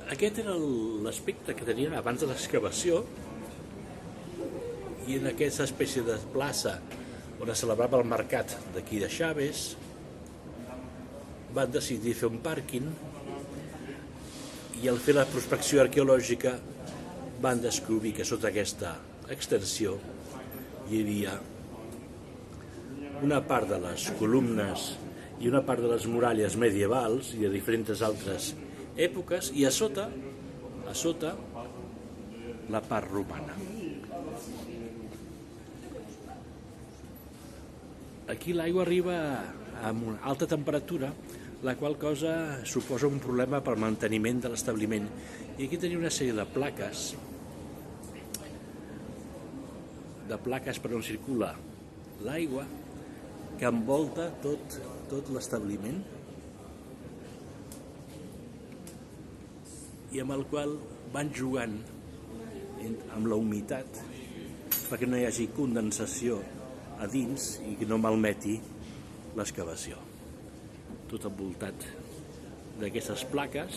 Aquest era l'aspecte que tenien abans de l'excavació, i en aquesta espècie de plaça on es celebrava el mercat d'aquí de Chaves van decidir fer un pàrquing, i al fer la prospecció arqueològica van descobrir que sota aquesta extensió hi havia una part de les columnes i una part de les muralles medievals i de diferents altres èpoques, i a sota la part romana. Aquí l'aigua arriba amb una alta temperatura, la qual cosa suposa un problema pel manteniment de l'establiment. I aquí tenia una sèrie de plaques per on circula l'aigua, que envolta tot l'establiment i amb el qual van jugant amb la humitat perquè no hi hagi condensació a dins i que no malmeti l'excavació. Tot envoltat d'aquestes plaques